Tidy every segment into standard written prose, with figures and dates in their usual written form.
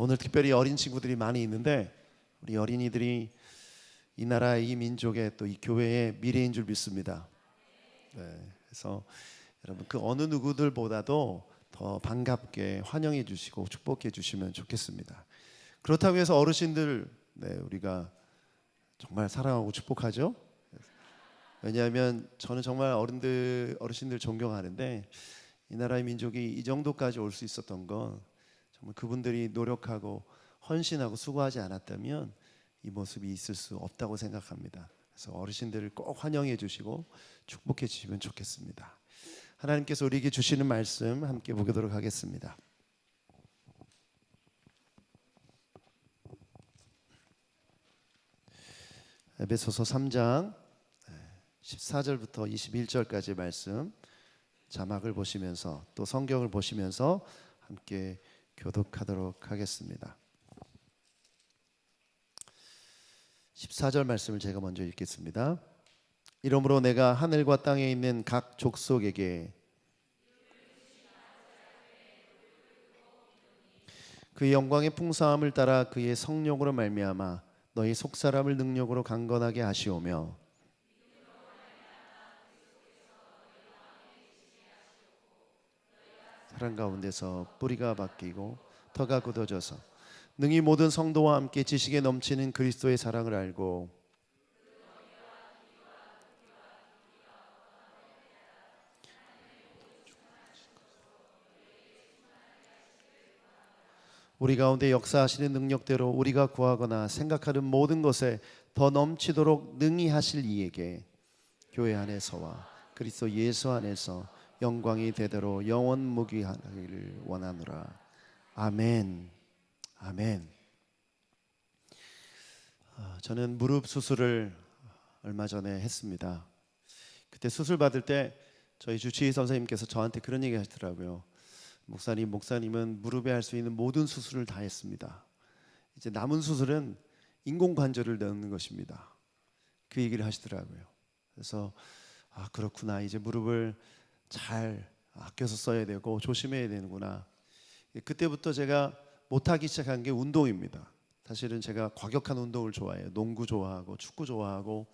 오늘 특별히 어린 친구들이 많이 있는데 우리 어린이들이 이 나라, 이 민족의 또 이 교회의 미래인 줄 믿습니다. 그래서 여러분 그 어느 누구들보다도 더 반갑게 환영해 주시고 축복해 주시면 좋겠습니다. 그렇다고 해서 어르신들 우리가 정말 사랑하고 축복하죠. 왜냐하면 저는 정말 어르신들 존경하는데 이 나라의 민족이 이 정도까지 올 수 있었던 건 정말 그분들이 노력하고 헌신하고 수고하지 않았다면 이 모습이 있을 수 없다고 생각합니다. 그래서 어르신들을 꼭 환영해 주시고 축복해 주시면 좋겠습니다. 하나님께서 우리에게 주시는 말씀 함께 보도록 하겠습니다. 에베소서 3장 14절부터 21절까지 말씀 자막을 보시면서 또 성경을 보시면서 함께 교독하도록 하겠습니다. 14절 말씀을 제가 먼저 읽겠습니다. 이러므로 내가 하늘과 땅에 있는 각 족속에게 그의 영광의 풍성함을 따라 그의 성령으로 말미암아 너희 속사람을 능력으로 강건하게 하시오며 사랑 가운데서 뿌리가 바뀌고 터가 굳어져서 능히 모든 성도와 함께 지식에 넘치는 그리스도의 사랑을 알고 우리 가운데 역사하시는 능력대로 우리가 구하거나 생각하는 모든 것에 더 넘치도록 능히 하실 이에게 교회 안에서와 그리스도 예수 안에서 영광이 대대로 영원 무기하기를 원하노라. 아멘. 아멘. 저는 무릎 수술을 얼마 전에 했습니다. 그때 수술 받을 때 저희 주치의 선생님께서 저한테 그런 얘기 하시더라고요. 목사님은 무릎에 할 수 있는 모든 수술을 다 했습니다. 이제 남은 수술은 인공관절을 넣는 것입니다. 그 얘기를 하시더라고요. 그래서 그렇구나. 이제 무릎을 잘 아껴서 써야 되고 조심해야 되는구나. 그때부터 제가 못하기 시작한 게 운동입니다. 사실은 제가 과격한 운동을 좋아해요. 농구 좋아하고 축구 좋아하고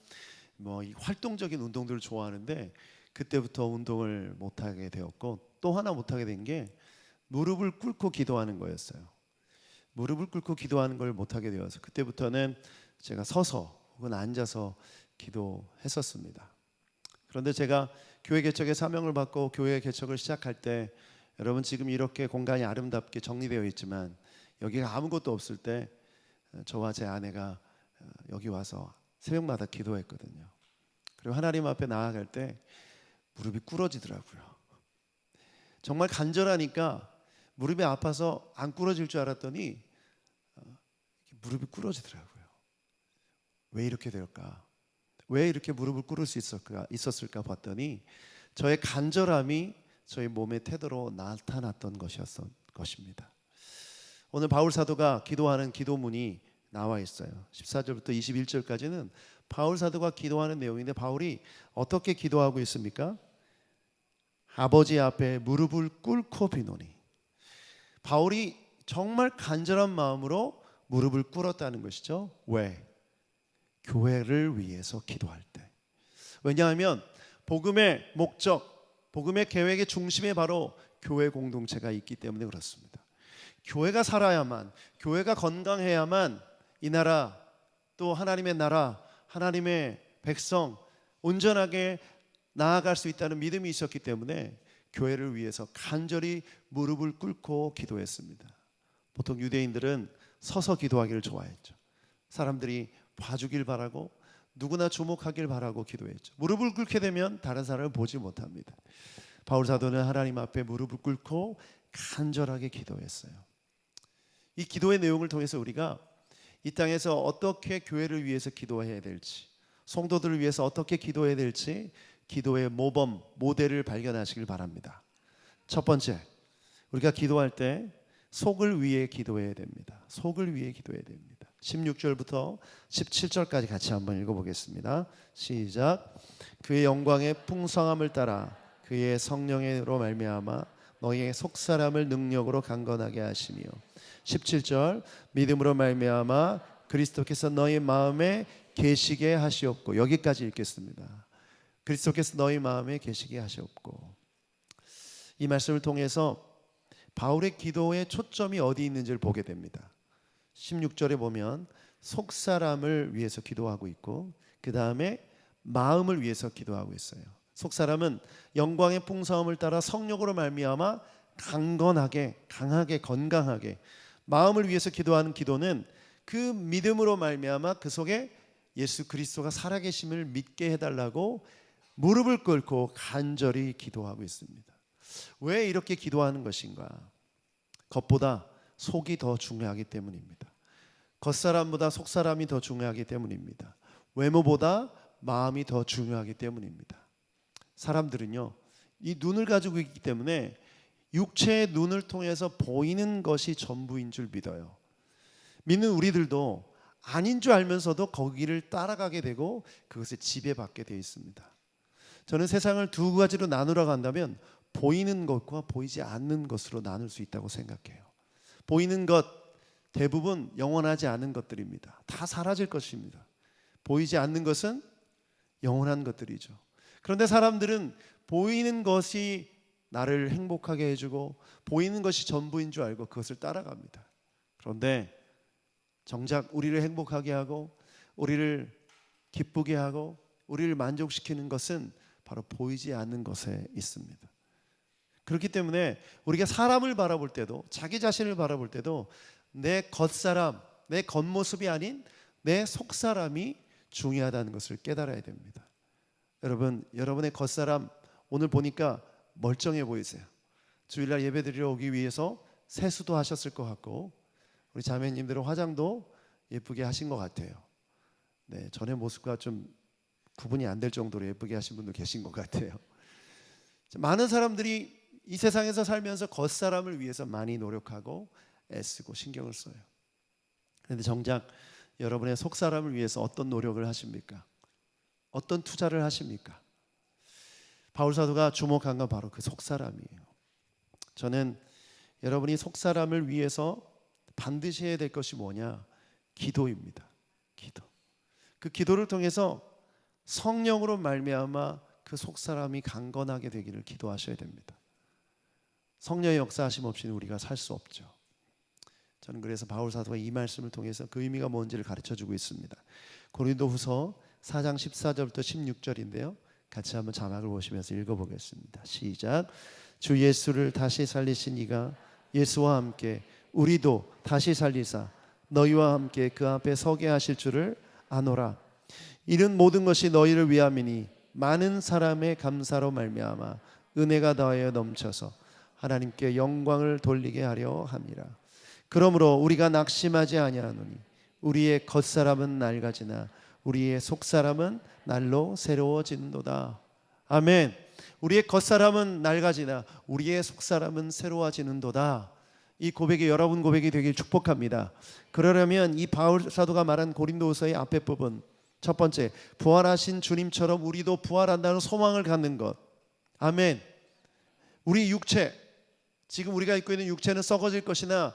이 활동적인 운동들을 좋아하는데 그때부터 운동을 못하게 되었고 또 하나 못하게 된 게 무릎을 꿇고 기도하는 거였어요. 무릎을 꿇고 기도하는 걸 못하게 되어서 그때부터는 제가 서서 혹은 앉아서 기도했었습니다. 그런데 제가 교회 개척의 사명을 받고 교회 개척을 시작할 때 여러분 지금 이렇게 공간이 아름답게 정리되어 있지만 여기가 아무것도 없을 때 저와 제 아내가 여기 와서 새벽마다 기도했거든요. 그리고 하나님 앞에 나아갈 때 무릎이 꿇어지더라고요. 정말 간절하니까 무릎이 아파서 안 꿇어질 줄 알았더니 무릎이 꿇어지더라고요. 왜 이렇게 될까? 왜 이렇게 무릎을 꿇을 수 있었을까 봤더니 저의 간절함이 저희 몸의 태도로 나타났던 것입니다. 오늘 바울 사도가 기도하는 기도문이 나와 있어요. 14절부터 21절까지는 바울 사도가 기도하는 내용인데 바울이 어떻게 기도하고 있습니까? 아버지 앞에 무릎을 꿇고 비노니. 바울이 정말 간절한 마음으로 무릎을 꿇었다는 것이죠. 왜? 교회를 위해서 기도할 때. 왜냐하면 복음의 목적, 복음의 계획의 중심에 바로 교회 공동체가 있기 때문에 그렇습니다. 교회가 살아야만, 교회가 건강해야만 이 나라 또 하나님의 나라, 하나님의 백성 온전하게 나아갈 수 있다는 믿음이 있었기 때문에 교회를 위해서 간절히 무릎을 꿇고 기도했습니다. 보통 유대인들은 서서 기도하기를 좋아했죠. 사람들이 봐주길 바라고 누구나 주목하길 바라고 기도했죠. 무릎을 꿇게 되면 다른 사람을 보지 못합니다. 바울 사도는 하나님 앞에 무릎을 꿇고 간절하게 기도했어요. 이 기도의 내용을 통해서 우리가 이 땅에서 어떻게 교회를 위해서 기도해야 될지, 성도들을 위해서 어떻게 기도해야 될지 기도의 모범, 모델을 발견하시길 바랍니다. 첫 번째, 우리가 기도할 때 속을 위해 기도해야 됩니다. 속을 위해 기도해야 됩니다. 16절부터 17절까지 같이 한번 읽어보겠습니다. 시작. 그의 영광의 풍성함을 따라 그의 성령으로 말미암아 너희의 속사람을 능력으로 강건하게 하시며 17절 믿음으로 말미암아 그리스도께서 너희 마음에 계시게 하시옵고, 여기까지 읽겠습니다. 그리스도께서 너희 마음에 계시게 하시옵고. 이 말씀을 통해서 바울의 기도의 초점이 어디 있는지를 보게 됩니다. 16절에 보면 속사람을 위해서 기도하고 있고, 그 다음에 마음을 위해서 기도하고 있어요. 속사람은 영광의 풍성함을 따라 성령으로 말미암아 강건하게, 강하게, 건강하게, 마음을 위해서 기도하는 기도는 그 믿음으로 말미암아 그 속에 예수 그리스도가 살아계심을 믿게 해달라고 무릎을 꿇고 간절히 기도하고 있습니다. 왜 이렇게 기도하는 것인가? 겉보다 속이 더 중요하기 때문입니다. 겉사람보다 속사람이 더 중요하기 때문입니다. 외모보다 마음이 더 중요하기 때문입니다. 사람들은요, 이 눈을 가지고 있기 때문에 육체의 눈을 통해서 보이는 것이 전부인 줄 믿어요. 믿는 우리들도 아닌 줄 알면서도 거기를 따라가게 되고 그것에 지배받게 되어 있습니다. 저는 세상을 두 가지로 나누라고 한다면 보이는 것과 보이지 않는 것으로 나눌 수 있다고 생각해요. 보이는 것 대부분 영원하지 않은 것들입니다. 다 사라질 것입니다. 보이지 않는 것은 영원한 것들이죠. 그런데 사람들은 보이는 것이 나를 행복하게 해주고 보이는 것이 전부인 줄 알고 그것을 따라갑니다. 그런데 정작 우리를 행복하게 하고 우리를 기쁘게 하고 우리를 만족시키는 것은 바로 보이지 않는 것에 있습니다. 그렇기 때문에 우리가 사람을 바라볼 때도, 자기 자신을 바라볼 때도 내 겉사람, 내 겉모습이 아닌 내 속사람이 중요하다는 것을 깨달아야 됩니다. 여러분, 여러분의 겉사람 오늘 보니까 멀쩡해 보이세요. 주일날 예배드리러 오기 위해서 세수도 하셨을 것 같고 우리 자매님들은 화장도 예쁘게 하신 것 같아요. 네, 전의 모습과 좀 구분이 안 될 정도로 예쁘게 하신 분도 계신 것 같아요. 많은 사람들이 이 세상에서 살면서 겉사람을 위해서 많이 노력하고 애쓰고 신경을 써요. 그런데 정작 여러분의 속사람을 위해서 어떤 노력을 하십니까? 어떤 투자를 하십니까? 바울 사도가 주목한 건 바로 그 속사람이에요. 저는 여러분이 속사람을 위해서 반드시 해야 될 것이 뭐냐? 기도입니다. 기도. 그 기도를 통해서 성령으로 말미암아 그 속사람이 강건하게 되기를 기도하셔야 됩니다. 성령의 역사하심 없이는 우리가 살 수 없죠. 저는 그래서 바울 사도가 이 말씀을 통해서 그 의미가 뭔지를 가르쳐주고 있습니다. 고린도후서 4장 14절부터 16절인데요. 같이 한번 자막을 보시면서 읽어보겠습니다. 시작. 주 예수를 다시 살리신 이가 예수와 함께 우리도 다시 살리사 너희와 함께 그 앞에 서게 하실 줄을 아노라. 이는 모든 것이 너희를 위함이니 많은 사람의 감사로 말미암아 은혜가 더하여 넘쳐서 하나님께 영광을 돌리게 하려 함이라. 그러므로 우리가 낙심하지 아니하노니 우리의 겉사람은 낡아지나 우리의 속사람은 날로 새로워지는도다. 아멘. 우리의 겉사람은 낡아지나 우리의 속사람은 새로워지는도다. 이 고백이 여러분 고백이 되길 축복합니다. 그러려면 이 바울 사도가 말한 고린도후서의 앞에 부분, 첫 번째, 부활하신 주님처럼 우리도 부활한다는 소망을 갖는 것. 아멘. 우리 육체, 지금 우리가 입고 있는 육체는 썩어질 것이나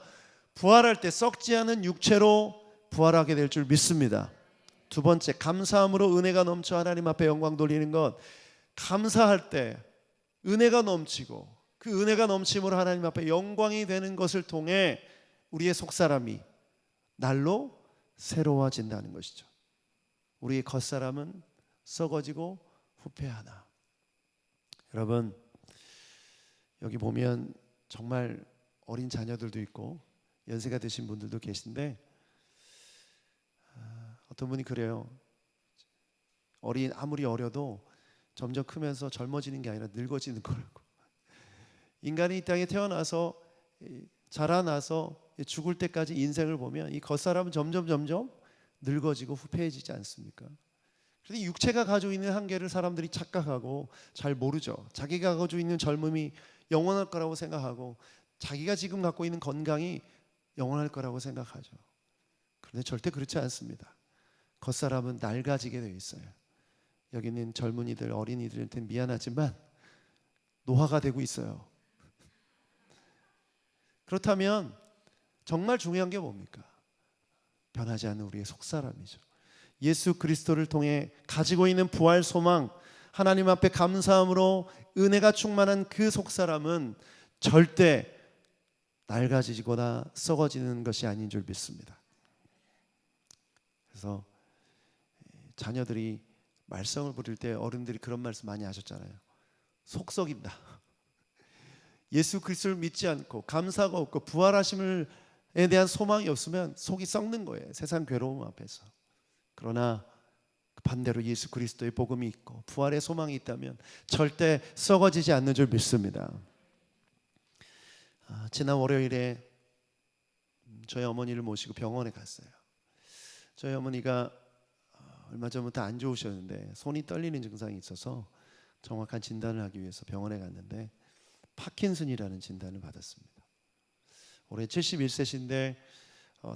부활할 때 썩지 않은 육체로 부활하게 될 줄 믿습니다. 두 번째, 감사함으로 은혜가 넘쳐 하나님 앞에 영광 돌리는 것. 감사할 때 은혜가 넘치고 그 은혜가 넘침으로 하나님 앞에 영광이 되는 것을 통해 우리의 속사람이 날로 새로워진다는 것이죠. 우리의 겉사람은 썩어지고 후패하나. 여러분, 여기 보면 정말 어린 자녀들도 있고 연세가 드신 분들도 계신데 어떤 분이 그래요. 아무리 어려도 점점 크면서 젊어지는 게 아니라 늙어지는 거라고. 인간이 이 땅에 태어나서 자라나서 죽을 때까지 인생을 보면 이 겉사람은 점점 늙어지고 후패해지지 않습니까? 그런데 육체가 가지고 있는 한계를 사람들이 착각하고 잘 모르죠. 자기가 가지고 있는 젊음이 영원할 거라고 생각하고 자기가 지금 갖고 있는 건강이 영원할 거라고 생각하죠. 그런데 절대 그렇지 않습니다. 겉사람은 낡아지게 되어 있어요. 여기 있는 젊은이들, 어린이들한테는 미안하지만 노화가 되고 있어요. 그렇다면 정말 중요한 게 뭡니까? 변하지 않는 우리의 속사람이죠. 예수 그리스도를 통해 가지고 있는 부활 소망, 하나님 앞에 감사함으로 은혜가 충만한 그 속사람은 절대 낡아지거나 썩어지는 것이 아닌 줄 믿습니다. 그래서 자녀들이 말썽을 부릴 때 어른들이 그런 말씀 많이 하셨잖아요. 속 썩인다. 예수 그리스도를 믿지 않고 감사가 없고 부활하심에 대한 소망이 없으면 속이 썩는 거예요. 세상 괴로움 앞에서. 그러나 반대로 예수 그리스도의 복음이 있고 부활의 소망이 있다면 절대 썩어지지 않는 줄 믿습니다. 지난 월요일에 저희 어머니를 모시고 병원에 갔어요. 저희 어머니가 얼마 전부터 안 좋으셨는데 손이 떨리는 증상이 있어서 정확한 진단을 하기 위해서 병원에 갔는데 파킨슨이라는 진단을 받았습니다. 올해 71세신데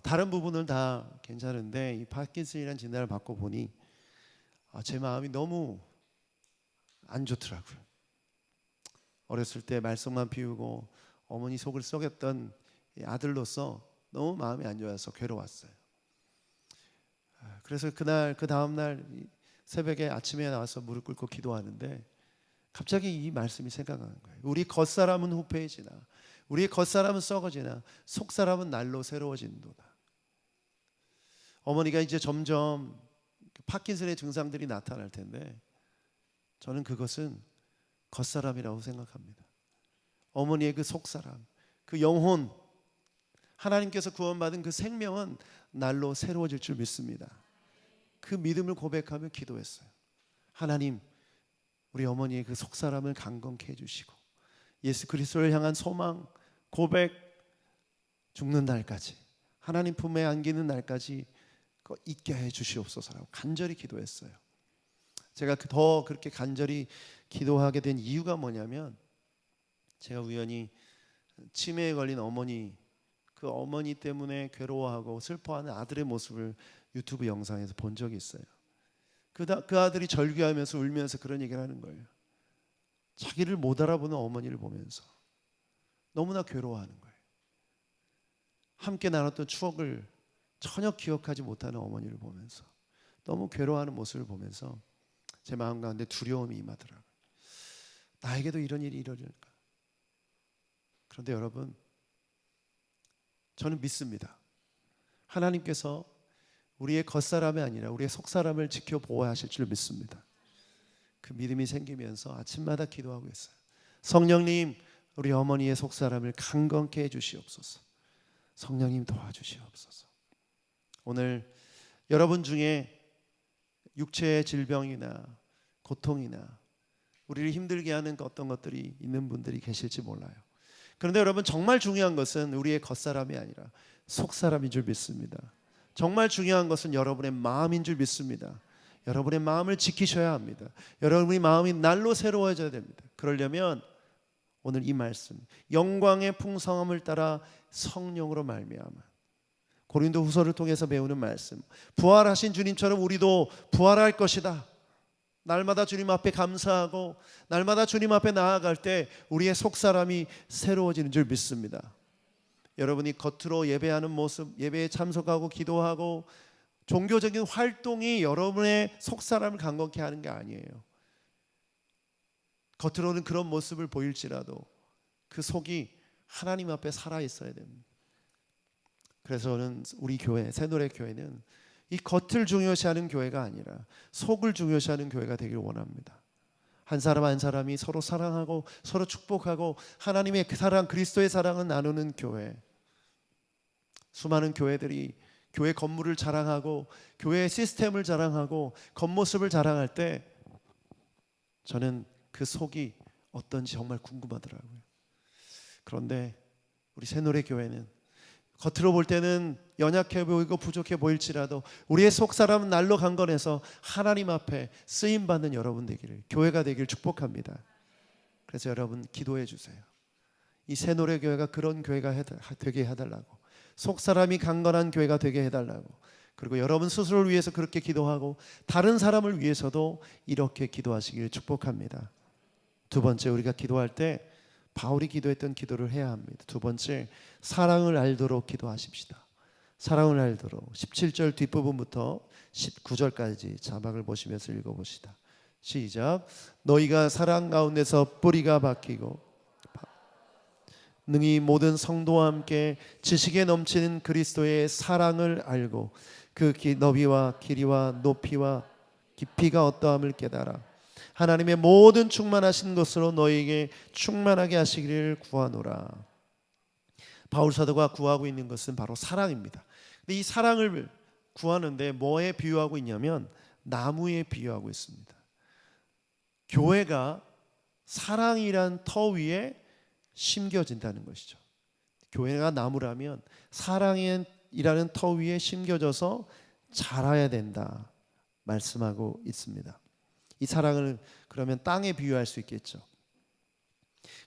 다른 부분은 다 괜찮은데 이 파킨슨이라는 진단을 받고 보니 제 마음이 너무 안 좋더라고요. 어렸을 때 말썽만 피우고 어머니 속을 썩였던 아들로서 너무 마음이 안 좋아서 괴로웠어요. 그래서 그날 그 다음 날 새벽에 아침에 나와서 무릎 꿇고 기도하는데 갑자기 이 말씀이 생각나는 거예요. 우리 겉사람은 후패해지나 우리의 겉사람은 썩어지나 속사람은 날로 새로워진도다. 어머니가 이제 점점 파킨슨의 증상들이 나타날 텐데 저는 그것은 겉사람이라고 생각합니다. 어머니의 그 속사람, 그 영혼, 하나님께서 구원받은 그 생명은 날로 새로워질 줄 믿습니다. 그 믿음을 고백하며 기도했어요. 하나님, 우리 어머니의 그 속사람을 강건케 해주시고 예수 그리스도를 향한 소망, 고백, 죽는 날까지 하나님 품에 안기는 날까지 있게 해 주시옵소서라고 간절히 기도했어요. 제가 더 그렇게 간절히 기도하게 된 이유가 뭐냐면 제가 우연히 치매에 걸린 어머니, 그 어머니 때문에 괴로워하고 슬퍼하는 아들의 모습을 유튜브 영상에서 본 적이 있어요. 그 아들이 절규하면서 울면서 그런 얘기를 하는 거예요. 자기를 못 알아보는 어머니를 보면서 너무나 괴로워하는 거예요. 함께 나눴던 추억을 전혀 기억하지 못하는 어머니를 보면서 너무 괴로워하는 모습을 보면서 제 마음 가운데 두려움이 임하더라고요. 나에게도 이런 일이 이러려니까. 그런데 여러분, 저는 믿습니다. 하나님께서 우리의 겉사람이 아니라 우리의 속사람을 지켜 보호하실 줄 믿습니다. 그 믿음이 생기면서 아침마다 기도하고 있어요. 성령님, 우리 어머니의 속사람을 강건케 해주시옵소서. 성령님 도와주시옵소서. 오늘 여러분 중에 육체의 질병이나 고통이나 우리를 힘들게 하는 어떤 것들이 있는 분들이 계실지 몰라요. 그런데 여러분, 정말 중요한 것은 우리의 겉사람이 아니라 속사람인 줄 믿습니다. 정말 중요한 것은 여러분의 마음인 줄 믿습니다. 여러분의 마음을 지키셔야 합니다. 여러분의 마음이 날로 새로워져야 됩니다. 그러려면 오늘 이 말씀, 영광의 풍성함을 따라 성령으로 말미암아, 고린도 후서를 통해서 배우는 말씀, 부활하신 주님처럼 우리도 부활할 것이다. 날마다 주님 앞에 감사하고 날마다 주님 앞에 나아갈 때 우리의 속사람이 새로워지는 줄 믿습니다. 여러분이 겉으로 예배하는 모습, 예배에 참석하고 기도하고 종교적인 활동이 여러분의 속사람을 강건케 하는 게 아니에요. 겉으로는 그런 모습을 보일지라도 그 속이 하나님 앞에 살아있어야 됩니다. 그래서 저는 우리 교회, 새노래교회는 이 겉을 중요시하는 교회가 아니라 속을 중요시하는 교회가 되길 원합니다. 한 사람 한 사람이 서로 사랑하고 서로 축복하고 하나님의 그 사랑, 그리스도의 사랑을 나누는 교회. 수많은 교회들이 교회 건물을 자랑하고 교회 시스템을 자랑하고 겉모습을 자랑할 때 저는 그 속이 어떤지 정말 궁금하더라고요. 그런데 우리 새노래교회는 겉으로 볼 때는 연약해 보이고 부족해 보일지라도 우리의 속사람은 날로 강건해서 하나님 앞에 쓰임받는 여러분 되기를, 교회가 되기를 축복합니다. 그래서 여러분 기도해 주세요. 이 새노래교회가 그런 교회가 되게 해달라고, 속사람이 강건한 교회가 되게 해달라고, 그리고 여러분 스스로를 위해서 그렇게 기도하고 다른 사람을 위해서도 이렇게 기도하시기를 축복합니다. 두 번째, 우리가 기도할 때 바울이 기도했던 기도를 해야 합니다. 두 번째, 사랑을 알도록 기도하십시다. 사랑을 알도록. 17절 뒷부분부터 19절까지 자막을 보시면서 읽어봅시다. 시작. 너희가 사랑 가운데서 뿌리가 박히고 능히 모든 성도와 함께 지식에 넘치는 그리스도의 사랑을 알고 그 너비와 길이와 높이와 깊이가 어떠함을 깨달아 하나님의 모든 충만하신 것으로 너희에게 충만하게 하시기를 구하노라. 바울 사도가 구하고 있는 것은 바로 사랑입니다. 근데 이 사랑을 구하는데 뭐에 비유하고 있냐면 나무에 비유하고 있습니다. 교회가 사랑이란 터 위에 심겨진다는 것이죠. 교회가 나무라면 사랑이라는 터 위에 심겨져서 자라야 된다 말씀하고 있습니다. 이 사랑을 그러면 땅에 비유할 수 있겠죠.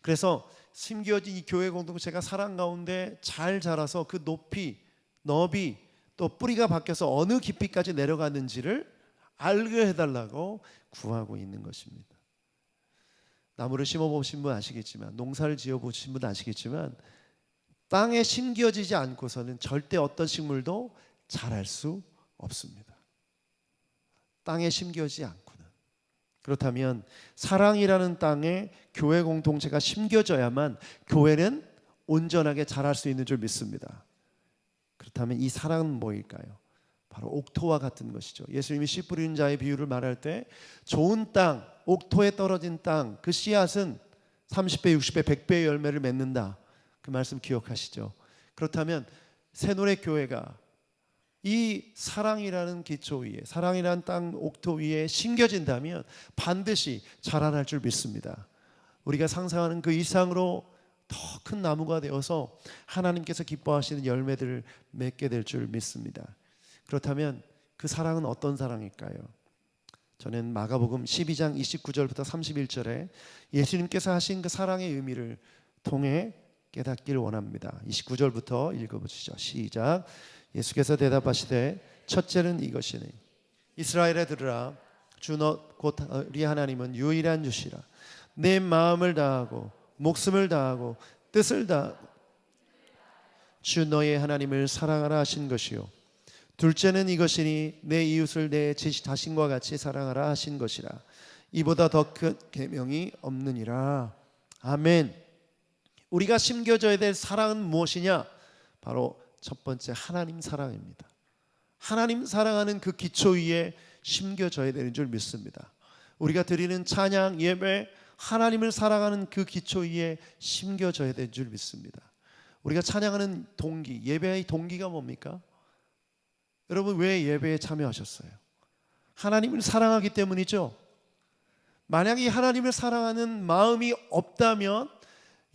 그래서 심겨진 이 교회 공동체가 사랑 가운데 잘 자라서 그 높이, 너비, 또 뿌리가 박혀서 어느 깊이까지 내려가는지를 알게 해달라고 구하고 있는 것입니다. 나무를 심어보신 분 아시겠지만, 농사를 지어보신 분 아시겠지만, 땅에 심겨지지 않고서는 절대 어떤 식물도 자랄 수 없습니다. 땅에 심겨지지 않고는. 그렇다면 사랑이라는 땅에 교회 공동체가 심겨져야만 교회는 온전하게 자랄 수 있는 줄 믿습니다. 그렇다면 이 사랑은 뭐일까요? 바로 옥토와 같은 것이죠. 예수님이 씨 뿌리는 자의 비유를 말할 때 좋은 땅, 옥토에 떨어진 땅, 그 씨앗은 30배, 60배, 100배의 열매를 맺는다. 그 말씀 기억하시죠? 그렇다면 새노래 교회가 이 사랑이라는 기초 위에, 사랑이라는 땅 옥토 위에 심겨진다면 반드시 자라날 줄 믿습니다. 우리가 상상하는 그 이상으로 더 큰 나무가 되어서 하나님께서 기뻐하시는 열매들을 맺게 될 줄 믿습니다. 그렇다면 그 사랑은 어떤 사랑일까요? 저는 마가복음 12장 29절부터 31절에 예수님께서 하신 그 사랑의 의미를 통해 깨닫기를 원합니다. 29절부터 읽어보시죠. 시작. 예수께서 대답하시되 첫째는 이것이니 이스라엘에 들으라 주 곧 우리 하나님은 유일한 주시라. 내 마음을 다하고 목숨을 다하고 뜻을 다하고 주 너의 하나님을 사랑하라 하신 것이요. 둘째는 이것이니 내 이웃을 내 자신과 같이 사랑하라 하신 것이라. 이보다 더 큰 계명이 없느니라. 아멘. 우리가 심겨져야 될 사랑은 무엇이냐? 바로 첫 번째 하나님 사랑입니다. 하나님 사랑하는 그 기초 위에 심겨져야 되는 줄 믿습니다. 우리가 드리는 찬양, 예배, 하나님을 사랑하는 그 기초 위에 심겨져야 되는 줄 믿습니다. 우리가 찬양하는 동기, 예배의 동기가 뭡니까? 여러분 왜 예배에 참여하셨어요? 하나님을 사랑하기 때문이죠. 만약에 하나님을 사랑하는 마음이 없다면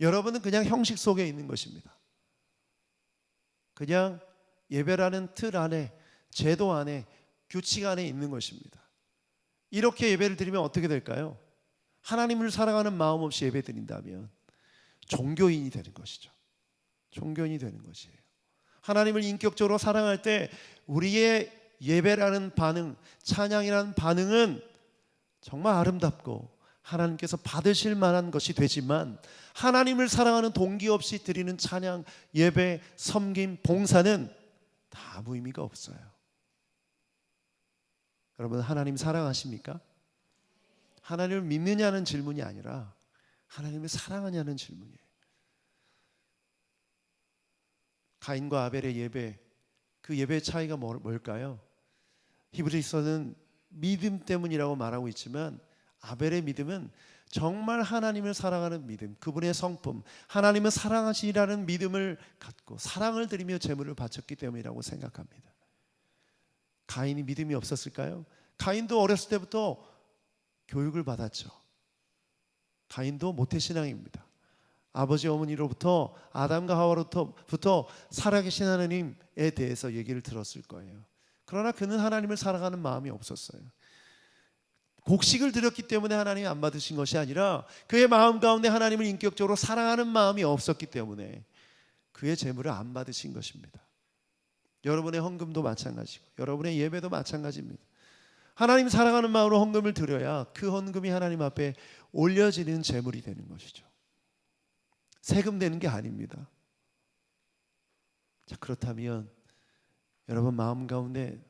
여러분은 그냥 형식 속에 있는 것입니다. 그냥 예배라는 틀 안에, 제도 안에, 규칙 안에 있는 것입니다. 이렇게 예배를 드리면 어떻게 될까요? 하나님을 사랑하는 마음 없이 예배 드린다면 종교인이 되는 것이죠. 종교인이 되는 것이에요. 하나님을 인격적으로 사랑할 때 우리의 예배라는 반응, 찬양이라는 반응은 정말 아름답고 하나님께서 받으실 만한 것이 되지만 하나님을 사랑하는 동기 없이 드리는 찬양, 예배, 섬김, 봉사는 다 아무 의미가 없어요. 여러분 하나님 사랑하십니까? 하나님을 믿느냐는 질문이 아니라 하나님을 사랑하냐는 질문이에요. 가인과 아벨의 예배, 그 예배의 차이가 뭘까요? 히브리서는 믿음 때문이라고 말하고 있지만 아벨의 믿음은 정말 하나님을 사랑하는 믿음, 그분의 성품, 하나님을 사랑하시라는 믿음을 갖고 사랑을 드리며 제물을 바쳤기 때문이라고 생각합니다. 가인이 믿음이 없었을까요? 가인도 어렸을 때부터 교육을 받았죠. 가인도 모태신앙입니다. 아버지 어머니로부터 아담과 하와로부터 살아계신 하나님에 대해서 얘기를 들었을 거예요. 그러나 그는 하나님을 사랑하는 마음이 없었어요. 곡식을 드렸기 때문에 하나님이 안 받으신 것이 아니라 그의 마음 가운데 하나님을 인격적으로 사랑하는 마음이 없었기 때문에 그의 제물을 안 받으신 것입니다. 여러분의 헌금도 마찬가지고 여러분의 예배도 마찬가지입니다. 하나님 사랑하는 마음으로 헌금을 드려야 그 헌금이 하나님 앞에 올려지는 제물이 되는 것이죠. 세금 내는 게 아닙니다. 자, 그렇다면 여러분 마음 가운데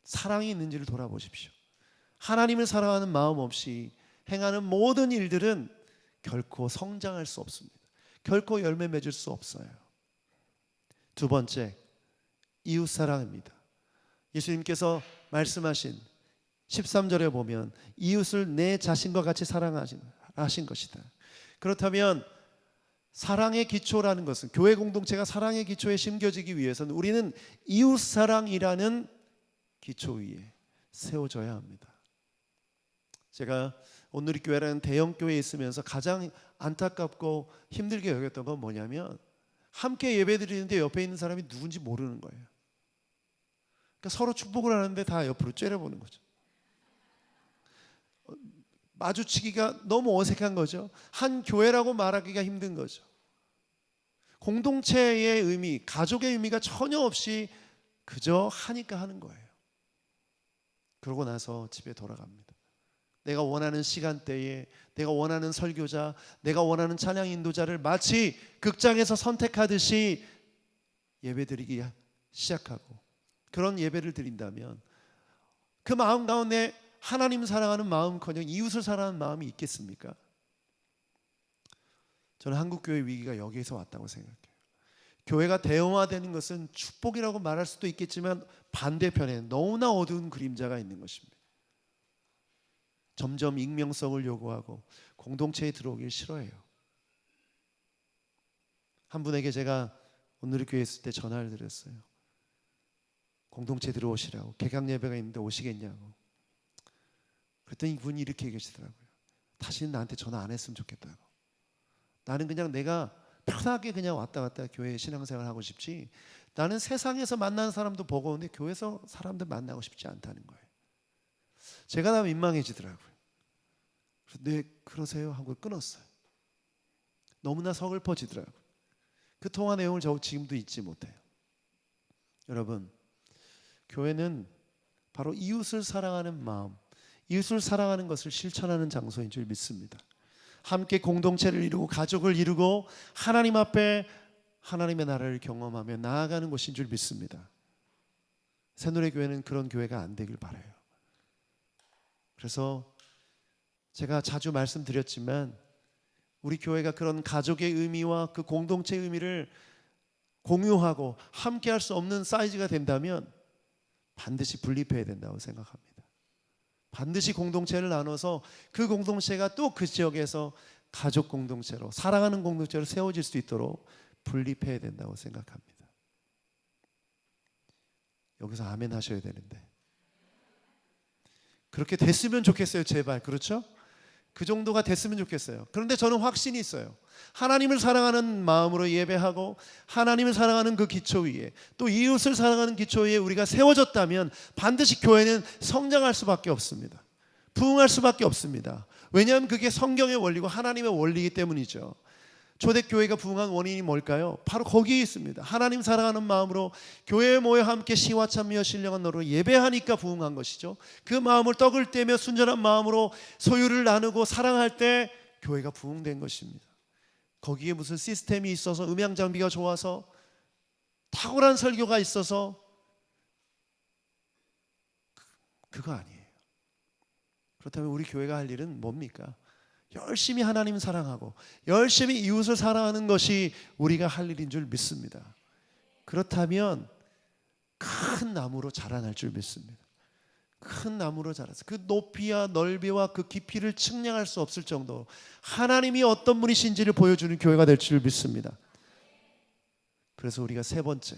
사랑이 있는지를 돌아보십시오. 하나님을 사랑하는 마음 없이 행하는 모든 일들은 결코 성장할 수 없습니다. 결코 열매 맺을 수 없어요. 두 번째, 이웃사랑입니다. 예수님께서 말씀하신 13절에 보면 이웃을 내 자신과 같이 사랑하신 것이다. 그렇다면 사랑의 기초라는 것은, 교회 공동체가 사랑의 기초에 심겨지기 위해서는 우리는 이웃사랑이라는 기초 위에 세워져야 합니다. 제가 온누리교회라는 대형교회에 있으면서 가장 안타깝고 힘들게 여겼던 건 뭐냐면, 함께 예배드리는데 옆에 있는 사람이 누군지 모르는 거예요. 그러니까 서로 축복을 하는데 다 옆으로 째려보는 거죠. 마주치기가 너무 어색한 거죠. 한 교회라고 말하기가 힘든 거죠. 공동체의 의미, 가족의 의미가 전혀 없이 그저 하니까 하는 거예요. 그러고 나서 집에 돌아갑니다. 내가 원하는 시간대에 내가 원하는 설교자, 내가 원하는 찬양 인도자를 마치 극장에서 선택하듯이 예배드리기 시작하고, 그런 예배를 드린다면 그 마음 가운데 하나님 사랑하는 마음커녕 이웃을 사랑하는 마음이 있겠습니까? 저는 한국교회 위기가 여기에서 왔다고 생각해요. 교회가 대형화되는 것은 축복이라고 말할 수도 있겠지만 반대편에 너무나 어두운 그림자가 있는 것입니다. 점점 익명성을 요구하고 공동체에 들어오길 싫어해요. 한 분에게 제가 온누리교회에 있을 때 전화를 드렸어요. 공동체 들어오시라고, 개강 예배가 있는데 오시겠냐고. 그랬더니 이분이 이렇게 얘기하시더라고요. 다시는 나한테 전화 안 했으면 좋겠다고. 나는 그냥 내가 편하게 그냥 왔다 갔다 교회 신앙생활 하고 싶지, 나는 세상에서 만나는 사람도 버거운데 교회에서 사람들 만나고 싶지 않다는 거예요. 제가 다 민망해지더라고요. 그래서 네 그러세요 하고 끊었어요. 너무나 서글퍼지더라고요. 그 통화 내용을 저 지금도 잊지 못해요. 여러분, 교회는 바로 이웃을 사랑하는 마음, 이웃을 사랑하는 것을 실천하는 장소인 줄 믿습니다. 함께 공동체를 이루고 가족을 이루고 하나님 앞에 하나님의 나라를 경험하며 나아가는 곳인 줄 믿습니다. 새누리교회는 그런 교회가 안 되길 바라요. 그래서 제가 자주 말씀드렸지만 우리 교회가 그런 가족의 의미와 그 공동체의 의미를 공유하고 함께 할 수 없는 사이즈가 된다면 반드시 분립해야 된다고 생각합니다. 반드시 공동체를 나눠서 그 공동체가 또 그 지역에서 가족 공동체로, 사랑하는 공동체로 세워질 수 있도록 분립해야 된다고 생각합니다. 여기서 아멘 하셔야 되는데 그렇게 됐으면 좋겠어요. 제발. 그렇죠? 그 정도가 됐으면 좋겠어요. 그런데 저는 확신이 있어요. 하나님을 사랑하는 마음으로 예배하고 하나님을 사랑하는 그 기초 위에, 또 이웃을 사랑하는 기초 위에 우리가 세워졌다면 반드시 교회는 성장할 수밖에 없습니다. 부흥할 수밖에 없습니다. 왜냐하면 그게 성경의 원리고 하나님의 원리이기 때문이죠. 초대교회가 부흥한 원인이 뭘까요? 바로 거기에 있습니다. 하나님 사랑하는 마음으로 교회에 모여 함께 시와 찬미와 신령한 노래로 예배하니까 부흥한 것이죠. 그 마음을 떡을 떼며 순전한 마음으로 소유를 나누고 사랑할 때 교회가 부흥된 것입니다. 거기에 무슨 시스템이 있어서, 음향 장비가 좋아서, 탁월한 설교가 있어서, 그거 아니에요. 그렇다면 우리 교회가 할 일은 뭡니까? 열심히 하나님 사랑하고 열심히 이웃을 사랑하는 것이 우리가 할 일인 줄 믿습니다. 그렇다면 큰 나무로 자라날 줄 믿습니다. 큰 나무로 자라서 그 높이와 넓이와 그 깊이를 측량할 수 없을 정도 하나님이 어떤 분이신지를 보여주는 교회가 될 줄 믿습니다. 그래서 우리가 세 번째,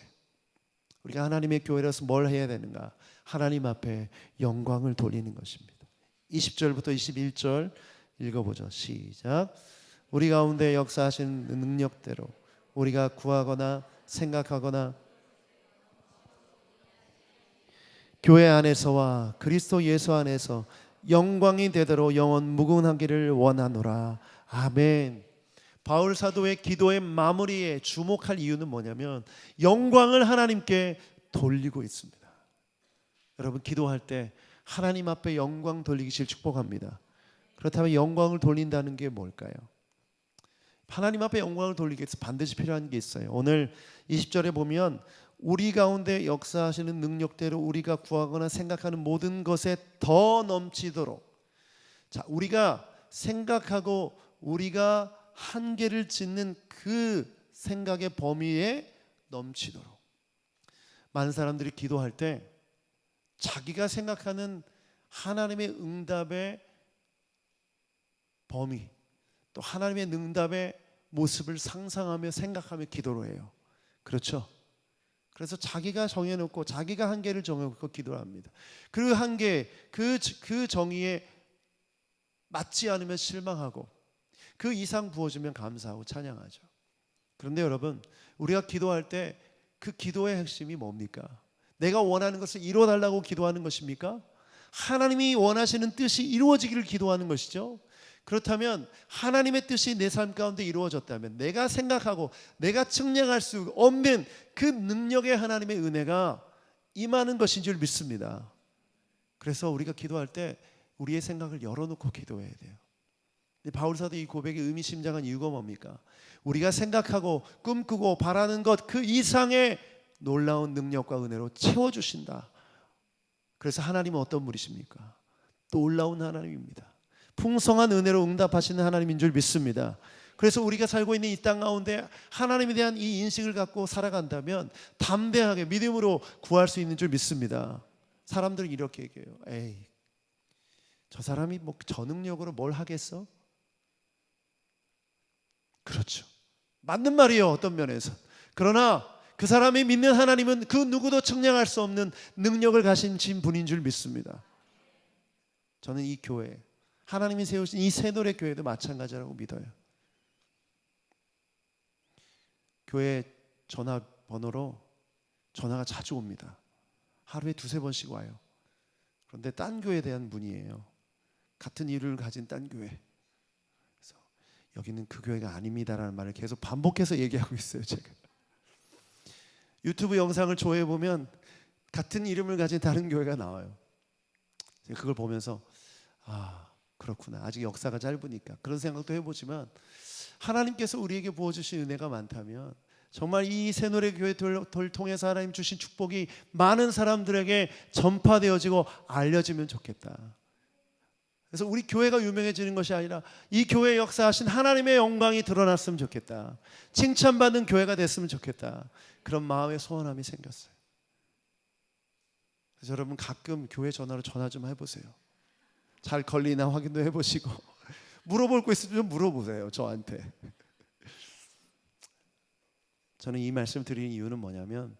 우리가 하나님의 교회라서 뭘 해야 되는가? 하나님 앞에 영광을 돌리는 것입니다. 20절부터 21절 읽어보죠. 시작. 우리 가운데 역사하신 능력대로 우리가 구하거나 생각하거나 교회 안에서와 그리스도 예수 안에서 영광이 되도록 영원 무궁하기를 원하노라. 아멘. 바울 사도의 기도의 마무리에 주목할 이유는 뭐냐면 영광을 하나님께 돌리고 있습니다. 여러분, 기도할 때 하나님 앞에 영광 돌리기를 축복합니다. 그렇다면 영광을 돌린다는 게 뭘까요? 하나님 앞에 영광을 돌리기 위해서 반드시 필요한 게 있어요. 오늘 20절에 보면 우리 가운데 역사하시는 능력대로 우리가 구하거나 생각하는 모든 것에 더 넘치도록. 자, 우리가 생각하고 우리가 한계를 짓는 그 생각의 범위에 넘치도록. 많은 사람들이 기도할 때 자기가 생각하는 하나님의 응답의 범위, 또 하나님의 응답의 모습을 상상하며 생각하며 기도를 해요. 그렇죠? 그래서 자기가 정해놓고 자기가 한계를 정해놓고 기도를 합니다. 그 한계, 그 정의에 맞지 않으면 실망하고 그 이상 부어주면 감사하고 찬양하죠. 그런데 여러분, 우리가 기도할 때 그 기도의 핵심이 뭡니까? 내가 원하는 것을 이루어달라고 기도하는 것입니까? 하나님이 원하시는 뜻이 이루어지기를 기도하는 것이죠. 그렇다면 하나님의 뜻이 내 삶 가운데 이루어졌다면 내가 생각하고 내가 측량할 수 없는 그 능력의 하나님의 은혜가 임하는 것인 줄 믿습니다. 그래서 우리가 기도할 때 우리의 생각을 열어놓고 기도해야 돼요. 바울사도 이 고백에 의미심장한 이유가 뭡니까? 우리가 생각하고 꿈꾸고 바라는 것 그 이상의 놀라운 능력과 은혜로 채워주신다. 그래서 하나님은 어떤 분이십니까? 놀라운 하나님입니다. 풍성한 은혜로 응답하시는 하나님인 줄 믿습니다. 그래서 우리가 살고 있는 이 땅 가운데 하나님에 대한 이 인식을 갖고 살아간다면 담대하게 믿음으로 구할 수 있는 줄 믿습니다. 사람들은 이렇게 얘기해요. 에이, 저 사람이 뭐 저 능력으로 뭘 하겠어? 그렇죠. 맞는 말이에요, 어떤 면에서. 그러나 그 사람이 믿는 하나님은 그 누구도 측량할 수 없는 능력을 가진 분인 줄 믿습니다. 저는 이 교회, 하나님이 세우신 이 새노래 교회도 마찬가지라고 믿어요. 교회 전화번호로 전화가 자주 옵니다. 하루에 2-3번씩 와요. 그런데 딴 교회에 대한 문의예요. 같은 이유를 가진 딴 교회. 그래서 여기는 그 교회가 아닙니다라는 말을 계속 반복해서 얘기하고 있어요, 제가. 유튜브 영상을 조회해 보면 같은 이름을 가진 다른 교회가 나와요. 그걸 보면서 그렇구나. 아직 역사가 짧으니까 그런 생각도 해보지만 하나님께서 우리에게 부어주신 은혜가 많다면 정말 이 새노래 교회를 통해서 하나님 주신 축복이 많은 사람들에게 전파되어지고 알려지면 좋겠다. 그래서 우리 교회가 유명해지는 것이 아니라 이 교회에 역사하신 하나님의 영광이 드러났으면 좋겠다. 칭찬받는 교회가 됐으면 좋겠다. 그런 마음의 소원함이 생겼어요. 그래서 여러분 가끔 교회 전화로 전화 좀 해보세요. 잘 걸리나 확인도 해보시고 물어볼 거 있으면 좀 물어보세요, 저한테. 저는 이 말씀 드리는 이유는 뭐냐면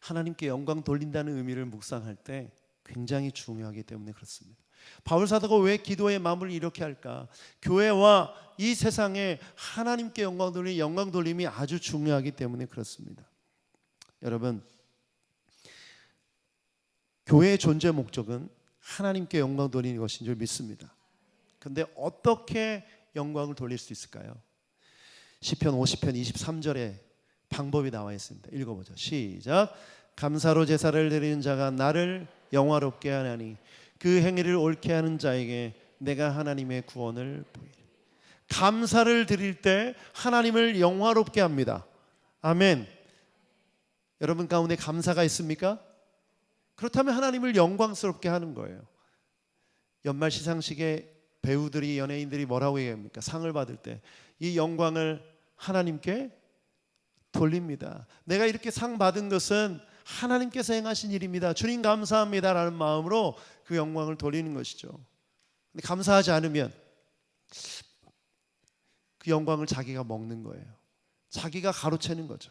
하나님께 영광 돌린다는 의미를 묵상할 때 굉장히 중요하기 때문에 그렇습니다. 바울 사도가 왜 기도의 마음을 이렇게 할까? 교회와 이 세상에 하나님께 영광 돌림이 아주 중요하기 때문에 그렇습니다. 여러분, 교회의 존재 목적은 하나님께 영광 돌리는 것인 줄 믿습니다. 그런데 어떻게 영광을 돌릴 수 있을까요? 시편 50편 23절에 방법이 나와 있습니다. 읽어보죠. 시작. 감사로 제사를 드리는 자가 나를 영화롭게 하나니 그 행위를 옳게 하는 자에게 내가 하나님의 구원을 보이리. 감사를 드릴 때 하나님을 영화롭게 합니다. 아멘. 여러분 가운데 감사가 있습니까? 그렇다면 하나님을 영광스럽게 하는 거예요. 연말 시상식에 배우들이 연예인들이 뭐라고 얘기합니까? 상을 받을 때 이 영광을 하나님께 돌립니다. 내가 이렇게 상 받은 것은 하나님께서 행하신 일입니다. 주님 감사합니다 라는 마음으로 그 영광을 돌리는 것이죠. 근데 감사하지 않으면 그 영광을 자기가 먹는 거예요. 자기가 가로채는 거죠.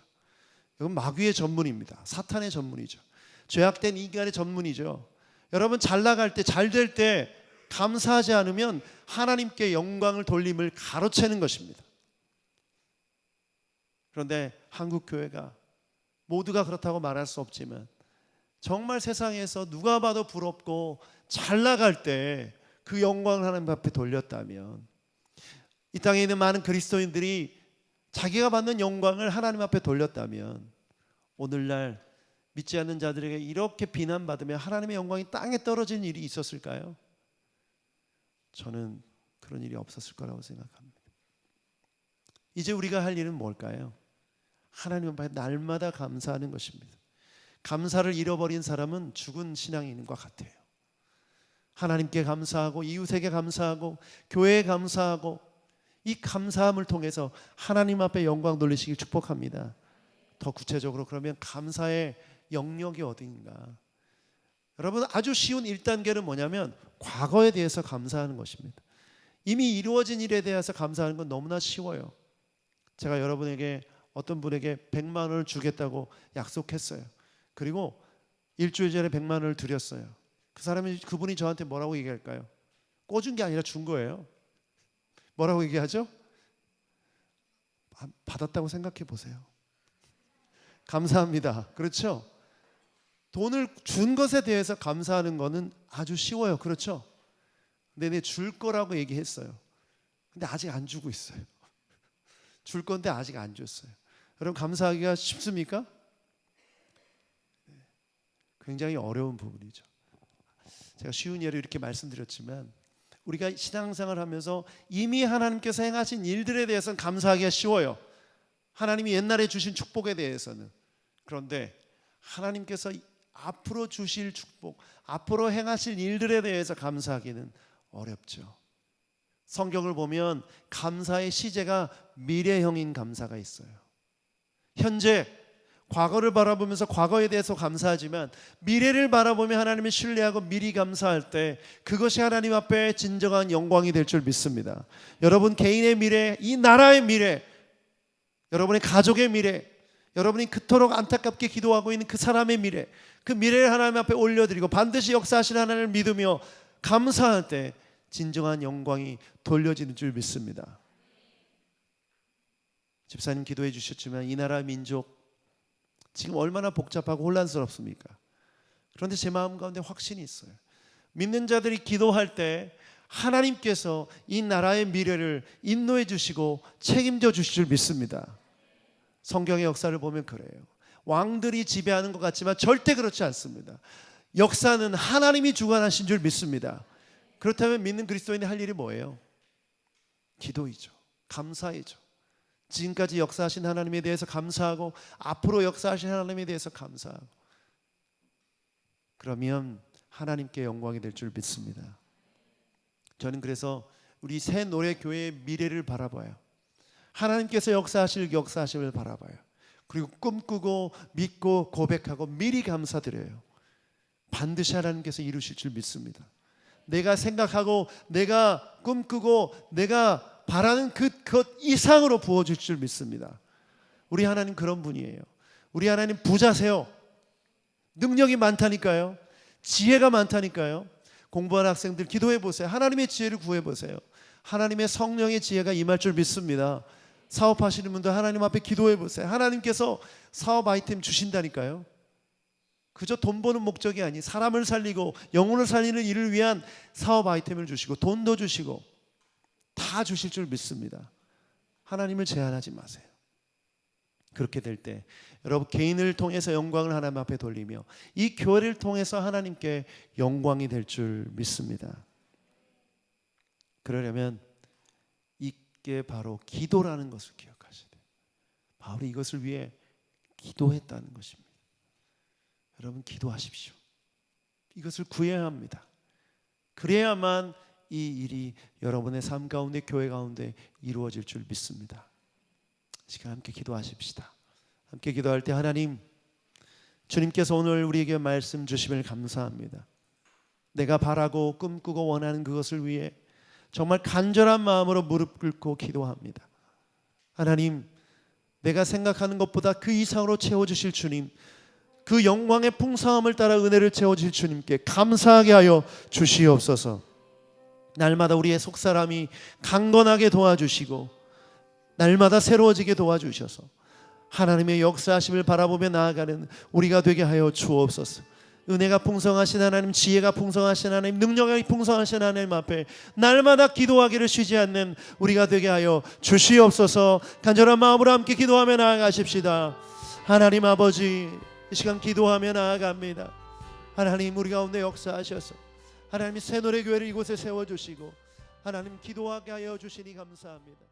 이건 마귀의 전문입니다. 사탄의 전문이죠. 죄악된 인간의 전문이죠. 여러분 잘 나갈 때, 잘 될 때 감사하지 않으면 하나님께 영광을 돌림을 가로채는 것입니다. 그런데 한국 교회가 모두가 그렇다고 말할 수 없지만 정말 세상에서 누가 봐도 부럽고 잘 나갈 때 그 영광을 하나님 앞에 돌렸다면 이 땅에 있는 많은 그리스도인들이 자기가 받는 영광을 하나님 앞에 돌렸다면 오늘날 믿지 않는 자들에게 이렇게 비난받으며 하나님의 영광이 땅에 떨어진 일이 있었을까요? 저는 그런 일이 없었을 거라고 생각합니다. 이제 우리가 할 일은 뭘까요? 하나님 앞에 날마다 감사하는 것입니다. 감사를 잃어버린 사람은 죽은 신앙인과 같아요. 하나님께 감사하고 이웃에게 감사하고 교회에 감사하고 이 감사함을 통해서 하나님 앞에 영광 돌리시길 축복합니다. 더 구체적으로 그러면 감사의 영역이 어디인가? 여러분, 아주 쉬운 1단계는 뭐냐면 과거에 대해서 감사하는 것입니다. 이미 이루어진 일에 대해서 감사하는 건 너무나 쉬워요. 제가 여러분에게 어떤 분에게 100만 원을 주겠다고 약속했어요. 그리고 일주일 전에 100만 원을 드렸어요. 그분이 저한테 뭐라고 얘기할까요? 꿔준 게 아니라 준 거예요. 뭐라고 얘기하죠? 받았다고 생각해 보세요. 감사합니다. 그렇죠? 돈을 준 것에 대해서 감사하는 것은 아주 쉬워요. 그렇죠? 근데 내 줄 거라고 얘기했어요. 근데 아직 안 주고 있어요. 줄 건데 아직 안 줬어요. 여러분, 감사하기가 쉽습니까? 굉장히 어려운 부분이죠. 제가 쉬운 예로 이렇게 말씀드렸지만 우리가 신앙생활을 하면서 이미 하나님께서 행하신 일들에 대해서는 감사하기가 쉬워요. 하나님이 옛날에 주신 축복에 대해서는. 그런데 하나님께서 앞으로 주실 축복, 앞으로 행하실 일들에 대해서 감사하기는 어렵죠. 성경을 보면 감사의 시제가 미래형인 감사가 있어요. 현재 과거를 바라보면서 과거에 대해서 감사하지만 미래를 바라보며 하나님을 신뢰하고 미리 감사할 때 그것이 하나님 앞에 진정한 영광이 될 줄 믿습니다. 여러분 개인의 미래, 이 나라의 미래, 여러분의 가족의 미래, 여러분이 그토록 안타깝게 기도하고 있는 그 사람의 미래, 그 미래를 하나님 앞에 올려드리고 반드시 역사하시는 하나님을 믿으며 감사할 때 진정한 영광이 돌려지는 줄 믿습니다. 집사님 기도해 주셨지만 이 나라 민족 지금 얼마나 복잡하고 혼란스럽습니까? 그런데 제 마음 가운데 확신이 있어요. 믿는 자들이 기도할 때 하나님께서 이 나라의 미래를 인도해 주시고 책임져 주실 줄 믿습니다. 성경의 역사를 보면 그래요. 왕들이 지배하는 것 같지만 절대 그렇지 않습니다. 역사는 하나님이 주관하신 줄 믿습니다. 그렇다면 믿는 그리스도인이 할 일이 뭐예요? 기도이죠. 감사이죠. 지금까지 역사하신 하나님에 대해서 감사하고 앞으로 역사하신 하나님에 대해서 감사하고, 그러면 하나님께 영광이 될 줄 믿습니다. 저는 그래서 우리 새 노래 교회의 미래를 바라봐요. 하나님께서 역사하심을 바라봐요. 그리고 꿈꾸고 믿고 고백하고 미리 감사드려요. 반드시 하나님께서 이루실 줄 믿습니다. 내가 생각하고 내가 꿈꾸고 내가 바라는 것 이상으로 부어줄 줄 믿습니다. 우리 하나님 그런 분이에요. 우리 하나님 부자세요. 능력이 많다니까요. 지혜가 많다니까요. 공부하는 학생들 기도해 보세요. 하나님의 지혜를 구해 보세요. 하나님의 성령의 지혜가 임할 줄 믿습니다. 사업하시는 분들 하나님 앞에 기도해 보세요. 하나님께서 사업 아이템 주신다니까요. 그저 돈 버는 목적이 아니 사람을 살리고 영혼을 살리는 일을 위한 사업 아이템을 주시고 돈도 주시고 다 주실 줄 믿습니다. 하나님을 제한하지 마세요. 그렇게 될 때 여러분 개인을 통해서 영광을 하나님 앞에 돌리며 이 교회를 통해서 하나님께 영광이 될 줄 믿습니다. 그러려면 이게 바로 기도라는 것을 기억하셔야 돼요. 바울이 이것을 위해 기도했다는 것입니다. 여러분 기도하십시오. 이것을 구해야 합니다. 그래야만 이 일이 여러분의 삶 가운데 교회 가운데 이루어질 줄 믿습니다. 시간 함께 기도하십시다. 함께 기도할 때 하나님, 주님께서 오늘 우리에게 말씀 주심을 감사합니다. 내가 바라고 꿈꾸고 원하는 그것을 위해 정말 간절한 마음으로 무릎 꿇고 기도합니다. 하나님, 내가 생각하는 것보다 그 이상으로 채워주실 주님, 그 영광의 풍성함을 따라 은혜를 채워주실 주님께 감사하게 하여 주시옵소서. 날마다 우리의 속사람이 강건하게 도와주시고 날마다 새로워지게 도와주셔서 하나님의 역사하심을 바라보며 나아가는 우리가 되게 하여 주옵소서. 은혜가 풍성하신 하나님, 지혜가 풍성하신 하나님, 능력이 풍성하신 하나님 앞에 날마다 기도하기를 쉬지 않는 우리가 되게 하여 주시옵소서. 간절한 마음으로 함께 기도하며 나아가십시다. 하나님 아버지, 이 시간 기도하며 나아갑니다. 하나님 우리 가운데 역사하셔서 하나님이 새노래교회를 이곳에 세워주시고 하나님 기도하게 하여 주시니 감사합니다.